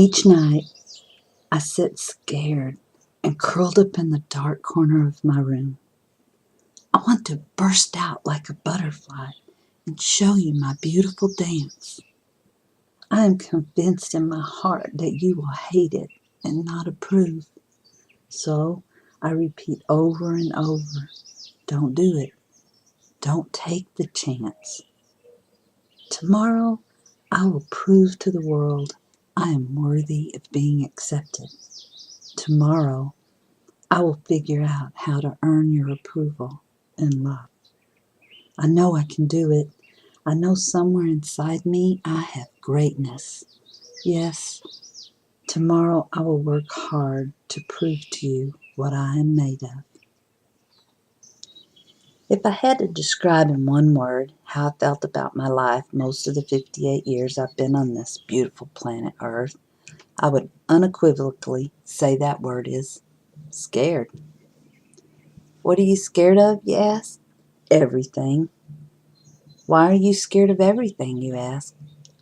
Each night, I sit scared and curled up in the dark corner of my room. I want to burst out like a butterfly and show you my beautiful dance. I am convinced in my heart that you will hate it and not approve. So I repeat over and over, don't do it. Don't take the chance. Tomorrow, I will prove to the world I am worthy of being accepted. Tomorrow, I will figure out how to earn your approval and love. I know I can do it. I know somewhere inside me I have greatness. Yes, tomorrow I will work hard to prove to you what I am made of. If I had to describe in one word how I felt about my life most of the 58 years I've been on this beautiful planet Earth, I would unequivocally say that word is scared. What are you scared of, you ask? Everything. Why are you scared of everything, you ask?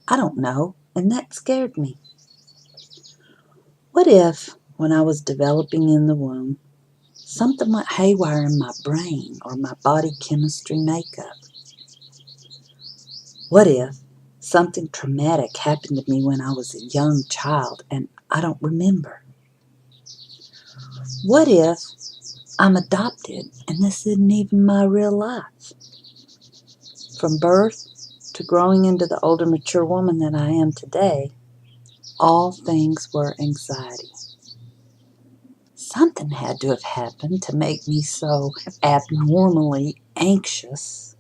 I don't know, and that scared me. What if, when I was developing in the womb, something went haywire in my brain or my body chemistry makeup? What if something traumatic happened to me when I was a young child and I don't remember? What if I'm adopted and this isn't even my real life? From birth to growing into the older, mature woman that I am today, all things were anxiety. Something had to have happened to make me so abnormally anxious.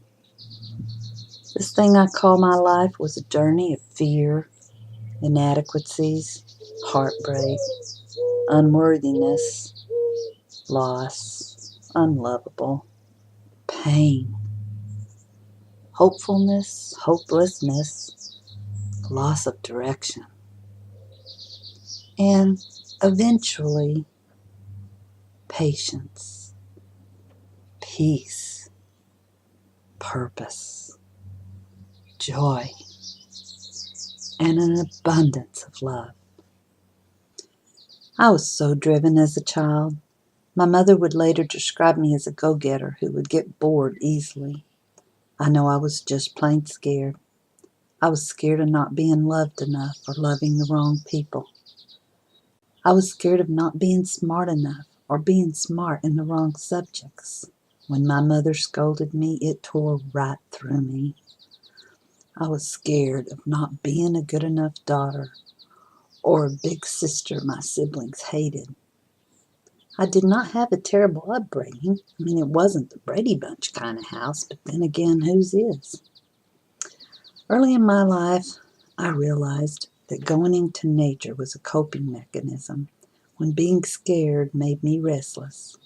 This thing I call my life was a journey of fear, inadequacies, heartbreak, unworthiness, loss, unlovable, pain, hopefulness, hopelessness, loss of direction, and eventually patience, peace, purpose, joy, and an abundance of love. I was so driven as a child. My mother would later describe me as a go-getter who would get bored easily. I know I was just plain scared. I was scared of not being loved enough or loving the wrong people. I was scared of not being smart enough or being smart in the wrong subjects. When my mother scolded me, it tore right through me. I was scared of not being a good enough daughter or a big sister my siblings hated. I did not have a terrible upbringing. It wasn't the Brady Bunch kind of house, but then again, whose is? Early in my life, I realized that going into nature was a coping mechanism when being scared made me restless.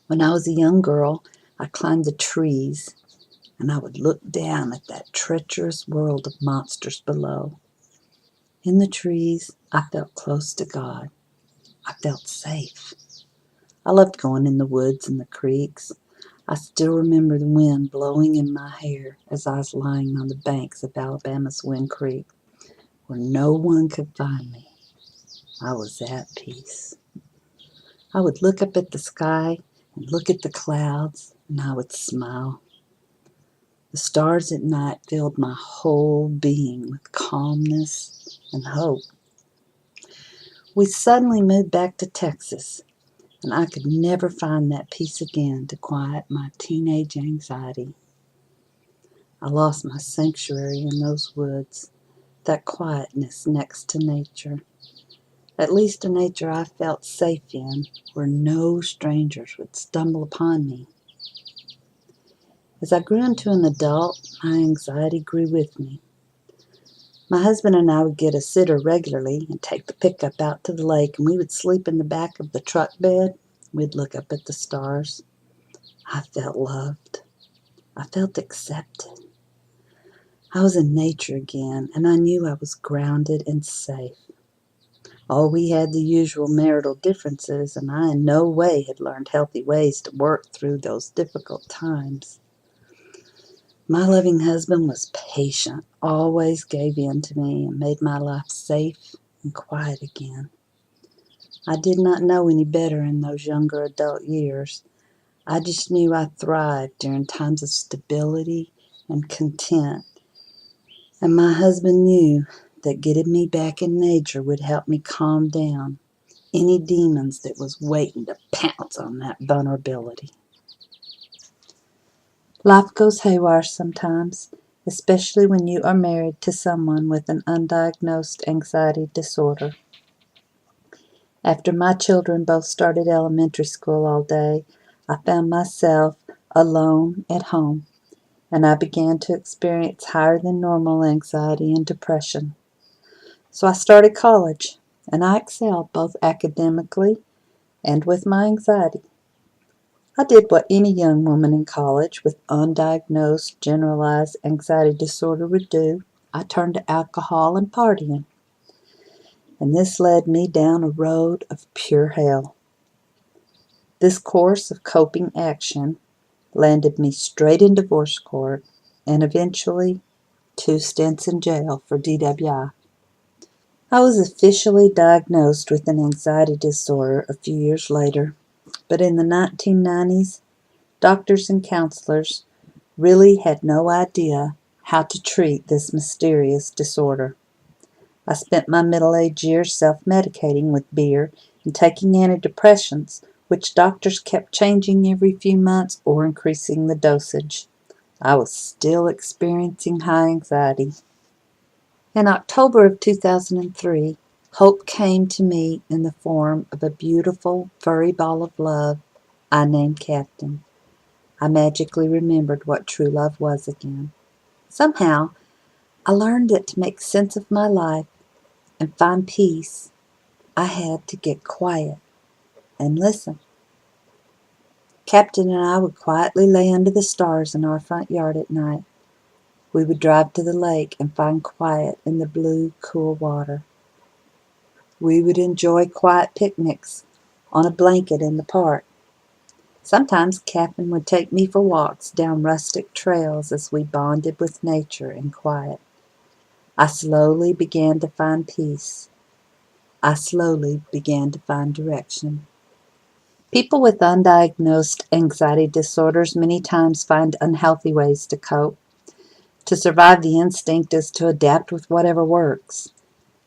When I was a young girl, I climbed the trees and I would look down at that treacherous world of monsters below. In the trees, I felt close to God. I felt safe. I loved going in the woods and the creeks. I still remember the wind blowing in my hair as I was lying on the banks of Alabama's Wind Creek, where no one could find me. I was at peace. I would look up at the sky and look at the clouds, and I would smile. The stars at night filled my whole being with calmness and hope. We suddenly moved back to Texas, and I could never find that peace again to quiet my teenage anxiety. I lost my sanctuary in those woods, that quietness next to nature, at least a nature I felt safe in, where no strangers would stumble upon me. As I grew into an adult, my anxiety grew with me. My husband and I would get a sitter regularly and take the pickup out to the lake, and we would sleep in the back of the truck bed. We'd look up at the stars. I felt loved. I felt accepted. I was in nature again, and I knew I was grounded and safe. Oh, we had the usual marital differences, and I in no way had learned healthy ways to work through those difficult times. My loving husband was patient, always gave in to me, and made my life safe and quiet again. I did not know any better in those younger adult years. I just knew I thrived during times of stability and content. And my husband knew that getting me back in nature would help me calm down any demons that was waiting to pounce on that vulnerability. Life goes haywire sometimes, especially when you are married to someone with an undiagnosed anxiety disorder. After my children both started elementary school all day, I found myself alone at home, and I began to experience higher than normal anxiety and depression. So I started college, and I excelled both academically and with my anxiety. I did what any young woman in college with undiagnosed generalized anxiety disorder would do. I turned to alcohol and partying, and this led me down a road of pure hell. This course of coping action landed me straight in divorce court and eventually 2 stints in jail for DWI. I was officially diagnosed with an anxiety disorder a few years later, but in the 1990s, doctors and counselors really had no idea how to treat this mysterious disorder. I spent my middle-aged years self-medicating with beer and taking antidepressants, which doctors kept changing every few months or increasing the dosage. I was still experiencing high anxiety. In October of 2003, hope came to me in the form of a beautiful, furry ball of love I named Captain. I magically remembered what true love was again. Somehow, I learned that to make sense of my life and find peace, I had to get quiet and listen. Captain and I would quietly lay under the stars in our front yard at night. We would drive to the lake and find quiet in the blue, cool water. We would enjoy quiet picnics on a blanket in the park. Sometimes Captain would take me for walks down rustic trails as we bonded with nature and quiet. I slowly began to find peace. I slowly began to find direction. People with undiagnosed anxiety disorders many times find unhealthy ways to cope. To survive, the instinct is to adapt with whatever works.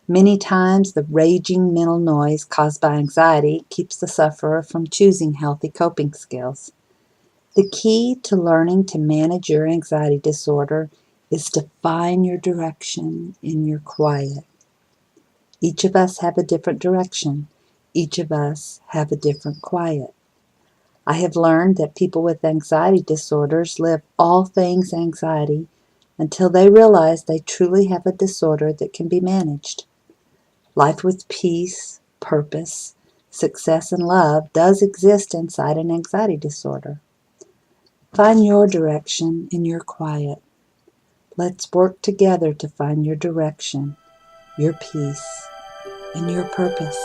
Many times, the raging mental noise caused by anxiety keeps the sufferer from choosing healthy coping skills. The key to learning to manage your anxiety disorder is to find your direction in your quiet. Each of us have a different direction. Each of us have a different quiet. I have learned that people with anxiety disorders live all things anxiety until they realize they truly have a disorder that can be managed. Life with peace, purpose, success, and love does exist inside an anxiety disorder. Find your direction in your quiet. Let's work together to find your direction, your peace, and your purpose.